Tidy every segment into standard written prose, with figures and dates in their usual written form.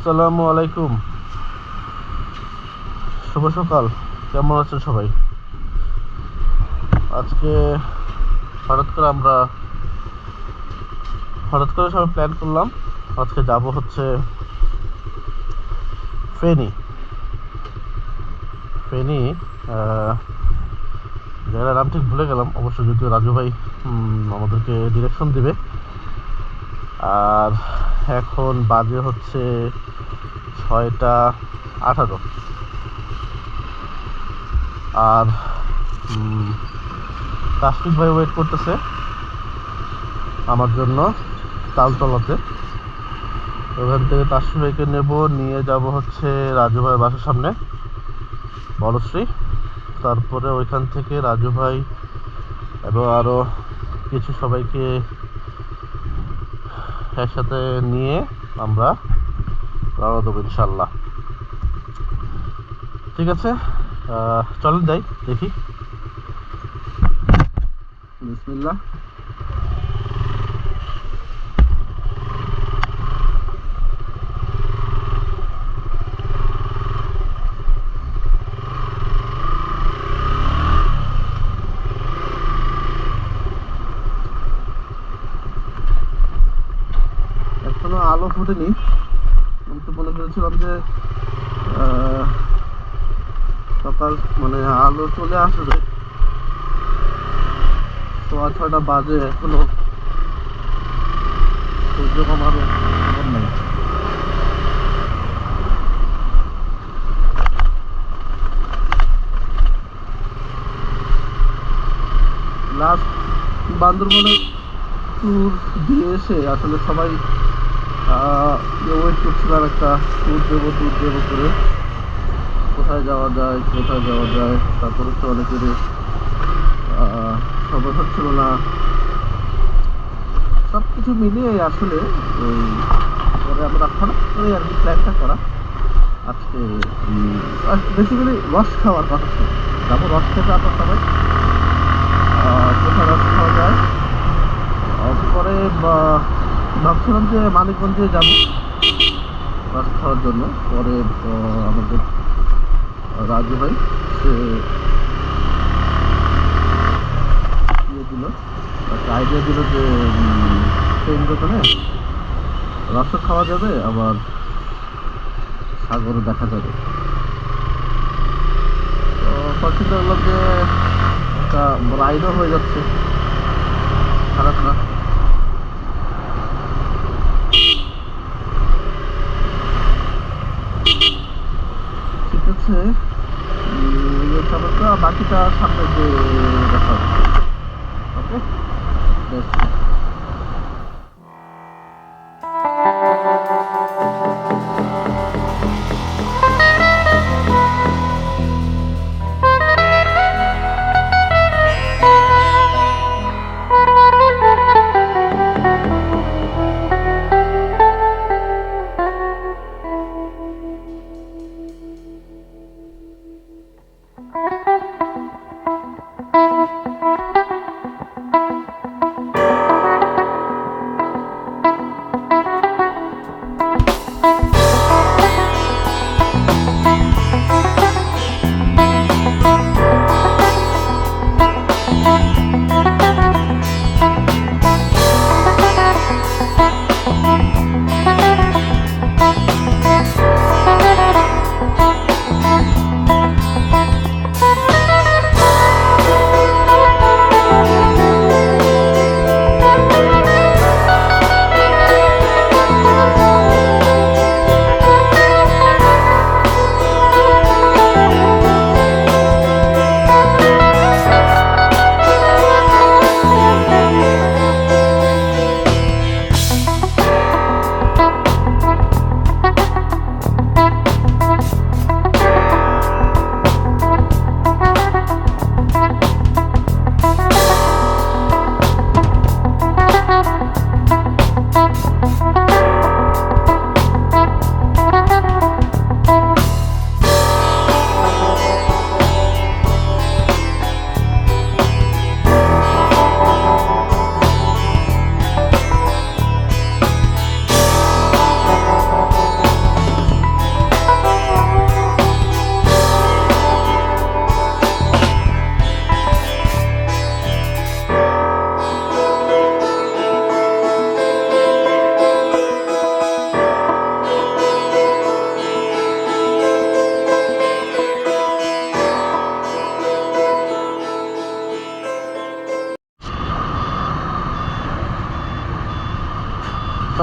আসসালামু আলাইকুম, শুভ সকাল। কেমন আছেন সবাই? আজকে হঠাৎ করে সবাই প্ল্যান করলাম, আজকে যাব হচ্ছে ফেনী। ফেনী জায়গার নাম ঠিক ভুলে গেলাম অবশ্য, যদিও রাজু ভাই আমাদেরকে ডিরেকশন দিবে। আর এখন বাজে হচ্ছে 6টা 18। আর তাসফিক ভাই ওয়েট করতেছে আমার জন্য তালতলাতে। ওখান থেকে তাসফিক ভাইকে নিয়ে যাব হচ্ছে রাজু ভাইয়ের বাসার সামনে, বড়শ্রী। তারপরে ওইখান থেকে রাজু ভাই এবং আরও কিছু সবাইকে একসাথে নিয়ে আমরা রওনা দেবো ইনশাল্লাহ। ঠিক আছে, চলেন যাই, দেখি। বিসমিল্লাহ। এখনো আলো ফোটেনি। আমি তো মনে করেছিলাম যে সকাল মানে আলো চলে আসবে, 6:15 বাজে, এখনো সূর্য কমার খবর নেই। লাস্ট বান্দরবনের ট্যুর দিয়ে এসে আসলে সবাই ওয়েট করছিলাম একটা ট্যুর দেবো করে, কোথায় যাওয়া যায়। তারপরে তো অনেকেরই সময় হচ্ছিল না। সব কিছু মিলিয়ে আসলে ওই পরে আমরা হঠাৎ করে আর কি প্ল্যানটা করা। আজকে বেসিক্যালি রস খাওয়ার কথা ছিল, যাবো রস খেতে। আমরা সবাই কোথায় রস খাওয়া যায়। পরে ভাবছিলাম যে মানিকগঞ্জে যাব রস খাওয়ার জন্য। পরে আমাদের রাজু ভাই সে দিল, একটা আইডিয়া দিল যে ট্রেন দোকানে রসও খাওয়া যাবে, আবার সাগরও দেখা যাবে। তো চিন্তা করলাম যে একটা রাইডও হয়ে যাচ্ছে, খারাপ না। ঠিক আছে, বাকিটা সামনে যে দেখা হচ্ছে। ওকে, বেশ।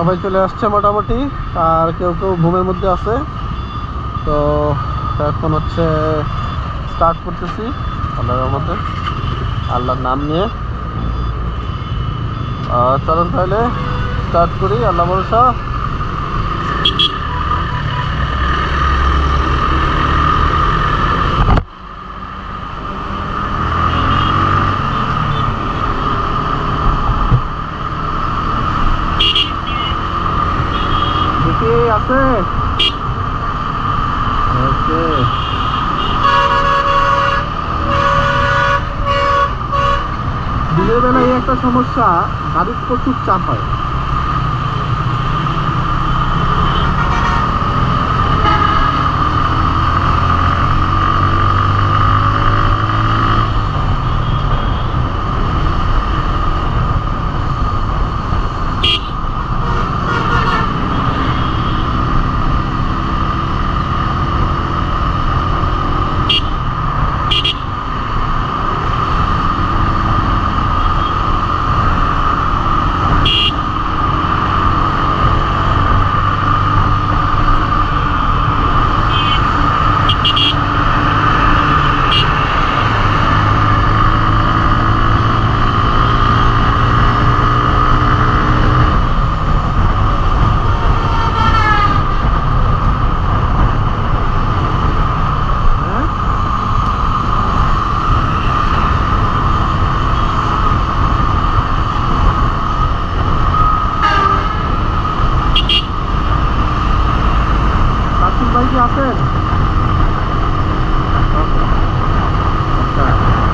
সবাই চলে আসছে মোটামুটি, আর কেউ কেউ ঘুমের মধ্যে আছে। তো এখন হচ্ছে স্টার্ট করতেছি আল্লাহর রহমতে, আল্লাহর নাম নিয়ে। চলুন তাহলে স্টার্ট করি, আল্লাহ ভরসা। দেখি আছে, ওকে। দিনের বেলা এই একটা সমস্যা, গাড়ির প্রচুর চাপ হয়। ভাই কি আছেন? আচ্ছা,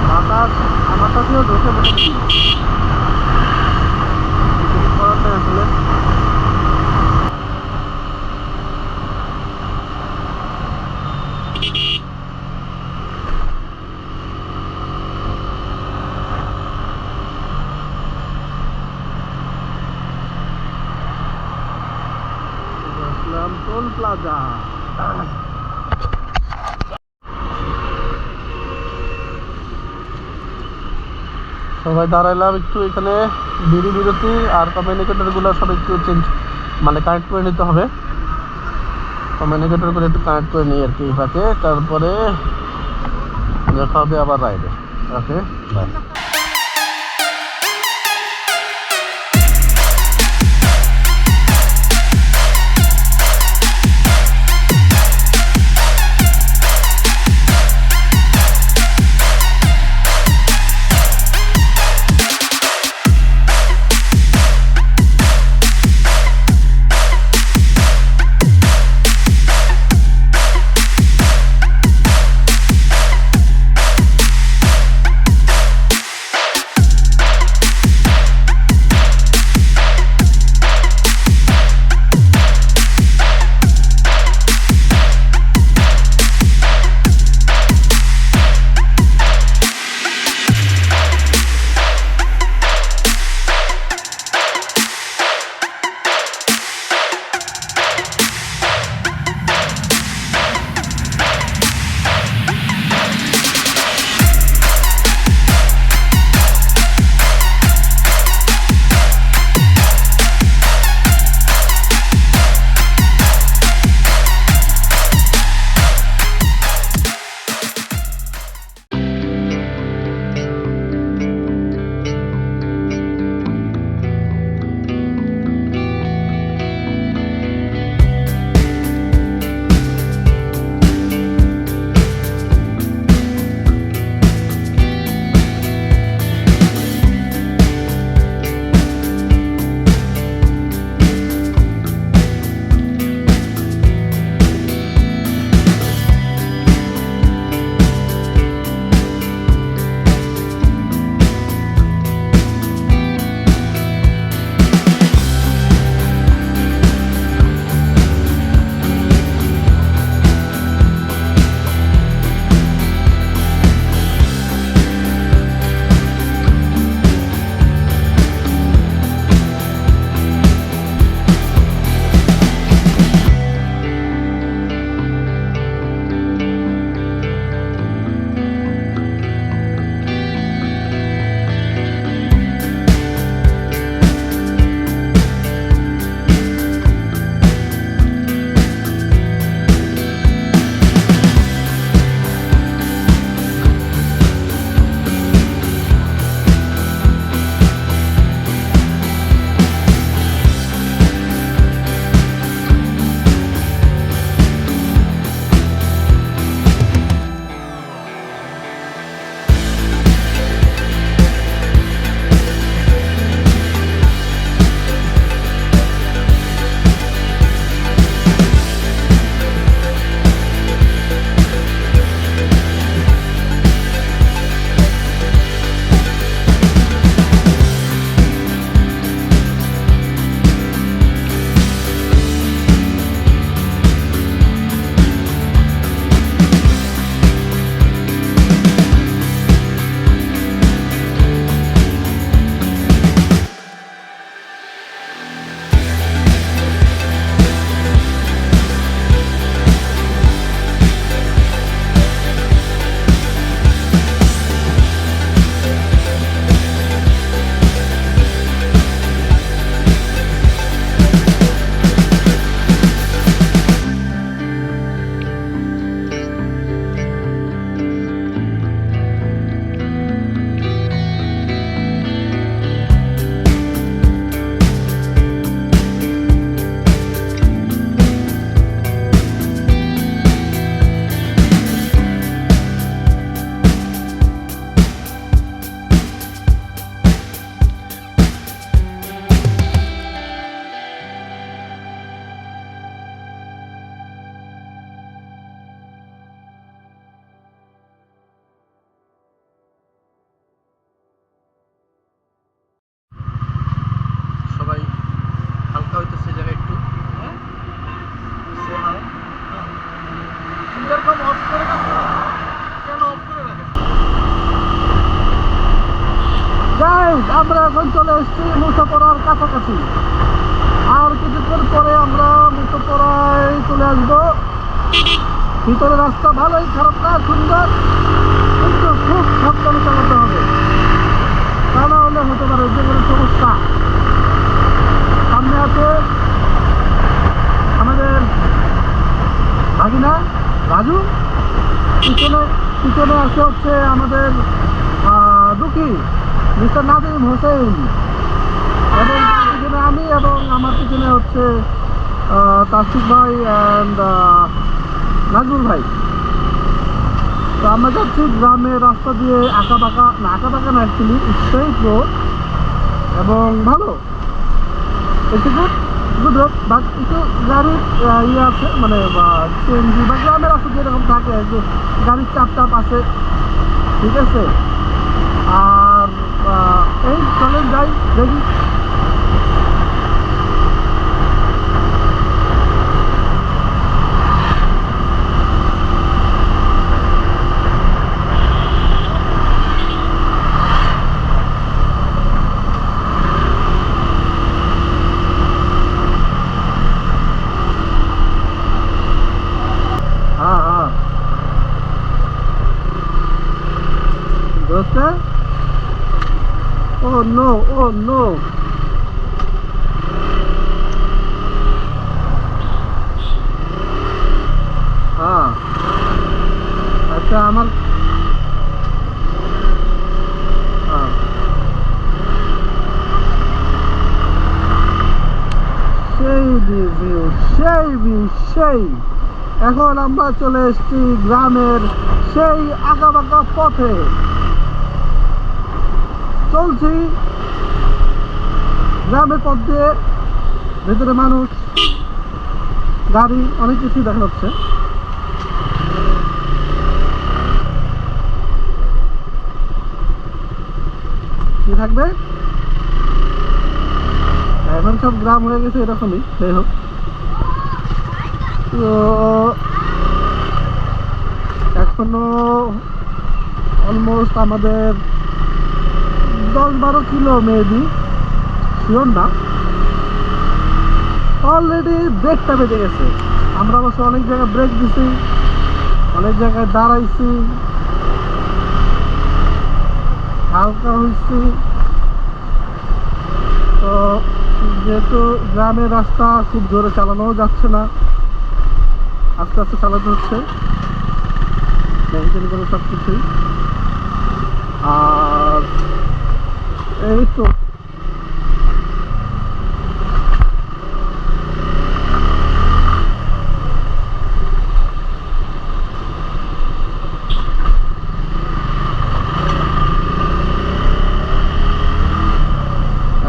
বাতাস আমার কাছেও ঢোকে মোটামুটি, কিছু করার নেই আসলে। আসলাম টোল প্লাজা। সবাই দাঁড়াইলাম একটু এখানে, বিরতি, আর কমিউনিকেটর গুলো সব একটু চেঞ্জ, মানে কানেক্ট করে নিতে হবে। কমিউনিকেটর গুলো একটু কানেক্ট করে নিই আর কি ফাঁকে, তারপরে দেখা হবে আবার রাইডে। ওকে, বাই। রাইট, আমরা এখন চলে এসেছি মুসাপাড়ার কাছাকাছি। আর কিছুক্ষণ পরে আমরা মুসাপাড়ায় চলে আসবো। ভিতরে রাস্তা ভালোই, খারাপ না, সুন্দর, কিন্তু খুব সাবধানে চালাতে হবে, তা না হলে হতে পারে যে কোনো সমস্যা। সামনে আছে আমাদের ভাগিনা রাজু, পিছনে পিছনে আছে হচ্ছে আমাদের দুঃখী মিস্টার নাদিম হোসেন, এবং পিছনে আমি, এবং আমার পিছনে হচ্ছে তাসিফ ভাই অ্যান্ড নাজমুল ভাই। তো আমরা যাচ্ছি গ্রামের রাস্তা দিয়ে, আঁকা বাঁকা না, অ্যাকচুয়ালি স্ট্রেইট রোড, এবং ভালো, একটু গুড রোড, বাট একটু গাড়ির ইয়ে আছে, মানে সিএনজি বা গ্রামের রাস্তা যেরকম থাকে যে গাড়ির চাপ আছে, ঠিক আছে। আর এই চলেন যাই দেখি। हाँ हाँ दोस्त, oh no, oh no, हाँ अच्छा আমার हाँ সেই এখন আমরা চলে এসেছি গ্রামের সেই আঁকাবাঁকা পথে, চলছি গ্রামের পথ দিয়ে। ভেতরে মানুষ, গাড়ি, অনেক কিছুই দেখা যাচ্ছে। কি থাকবে, এখন সব গ্রাম হয়ে গেছে এরকমই, যাই হোক। তো এখনো অলমোস্ট আমাদের 10-12 কিলো মেবি, শিওর না। অলরেডি ব্রেকটা বেজে গেছে। আমরা অবশ্য অনেক জায়গায় ব্রেক দিছি, অনেক জায়গায় দাঁড়াইছি, হালকা হয়েছি। তো যেহেতু গ্রামের রাস্তা, খুব জোরে চালানোও যাচ্ছে না, আস্তে আস্তে চালাতে হচ্ছে, মেনটেন করে সব কিছুই। আর এই তো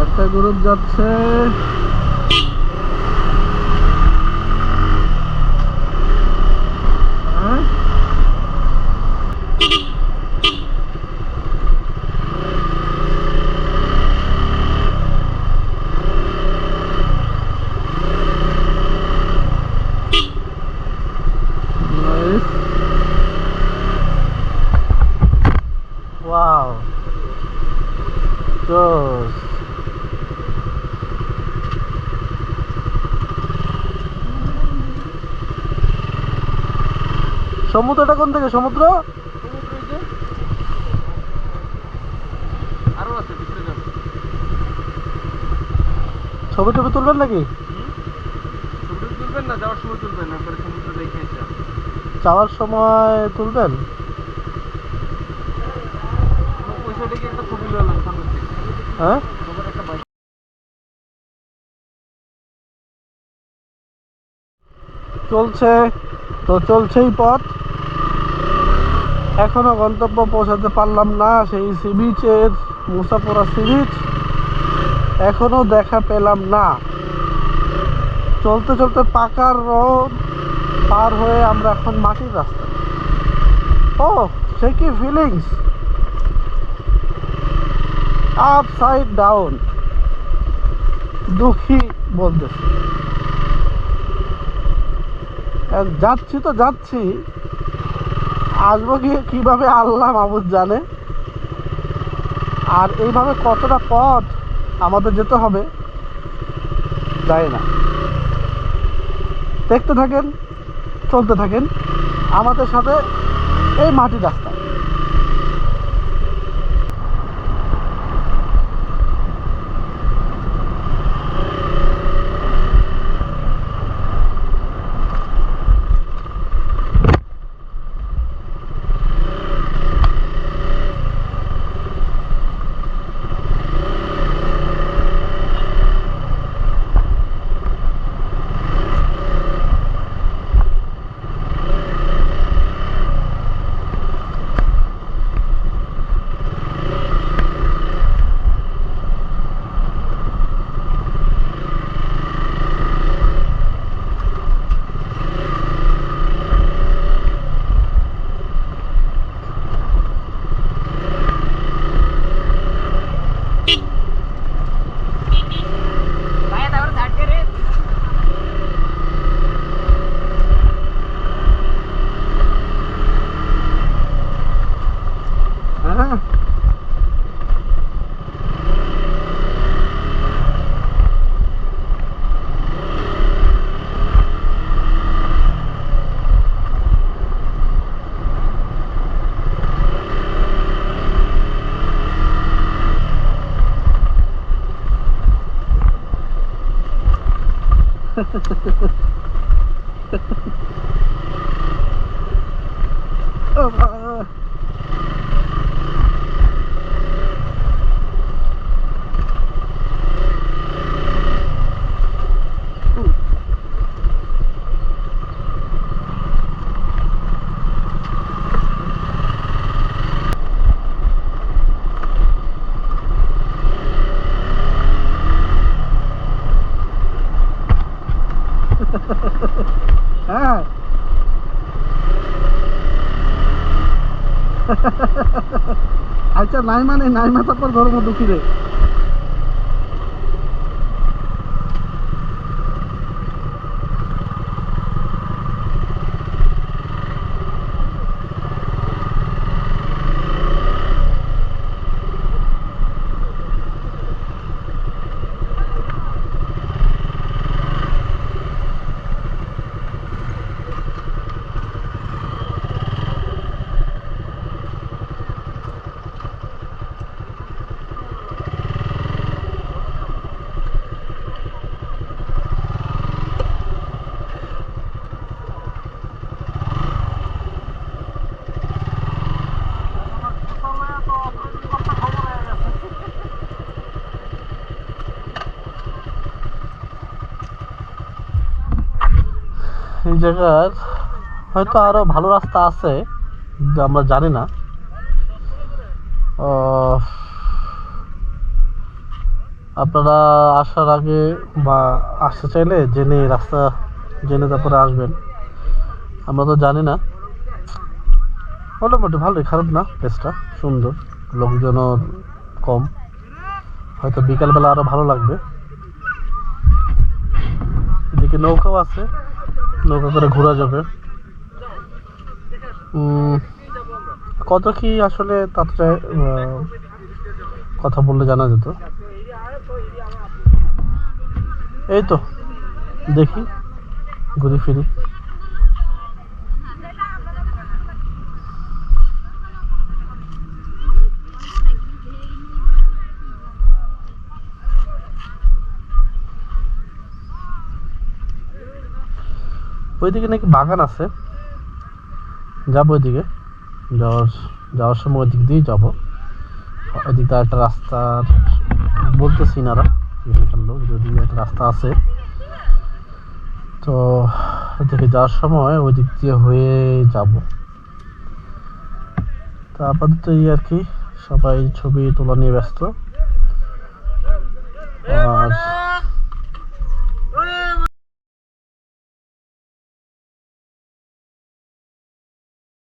একটা গ্রুপ যাচ্ছে, হ্যাঁ ওয়াও, জোস। সমুদ্রটা কোন থেকে? সমুদ্র আরো আছে ভিতরে যান। ছবি টবি তুলবেন নাকি? ছবি তুলবেন না, যাওয়ার সময় তুলবেন না, পরে সমুদ্র দেখে এসে যাওয়ার সময় তুলবেন। ওই সাইডে গিয়ে একটা ছবি নিলাম সামনে থেকে। হ্যাঁ সবার একটা বাইক চলছে, তো চলছেই পথ। এখনো গন্তব্য পৌঁছাতে পারলাম না। সেই সি বিচের, মুসাপাড়া সি বিচ এখনো দেখা পেলাম না। চলতে চলতে পাকার রোড পার হয়ে আমরা এখন মাটির রাস্তা। ও সে কি ফিলিংস, আপসাইড ডাউন, দুঃখী বলতেছে। যাচ্ছি তো যাচ্ছি, আসবো কি কিভাবে আল্লাহ মাহবুদ জানে। আর এইভাবে কতটা পথ আমাদের যেতে হবে জানি না। দেখতে থাকেন, চলতে থাকেন আমাদের সাথে এই মাটির রাস্তা। হ্যাঁ, হ্যাঁ। আচ্ছা নাই মানে নাই, মাথা পর ধর্ম দুঃখী রে। এই জায়গার হয়তো আরো ভালো রাস্তা আছে যা আমরা জানি না। আপনারা আসার আগে বা আসতে চাইলে জেনে রাস্তা জেনে তারপরে আসবেন। আমরা তো জানি না। মোটামুটি ভালোই, খারাপ না, প্লেসটা সুন্দর, লোকজনও কম, হয়তো বিকালবেলা আরো ভালো লাগবে। এদিকে নৌকাও আছে, নৌকা করে ঘোরা যাবে। কত কি আসলে তাতে কথা বললে জানা যেত। এই তো দেখি, ঘুরি ফিরি। ওইদিকে নাকি বাগান আছে, যাবো ওইদিকে। যাওয়ার সময় ওই দিক দিয়েই যাবো। ওইদিকটা একটা রাস্তা বলতেছি না, লোক যদি একটা রাস্তা আছে, তো ওইদিকে যাওয়ার সময় ওই দিক দিয়ে হয়ে যাব। তা আপাতত এই আর কি, সবাই ছবি তোলা নিয়ে ব্যস্ত। আর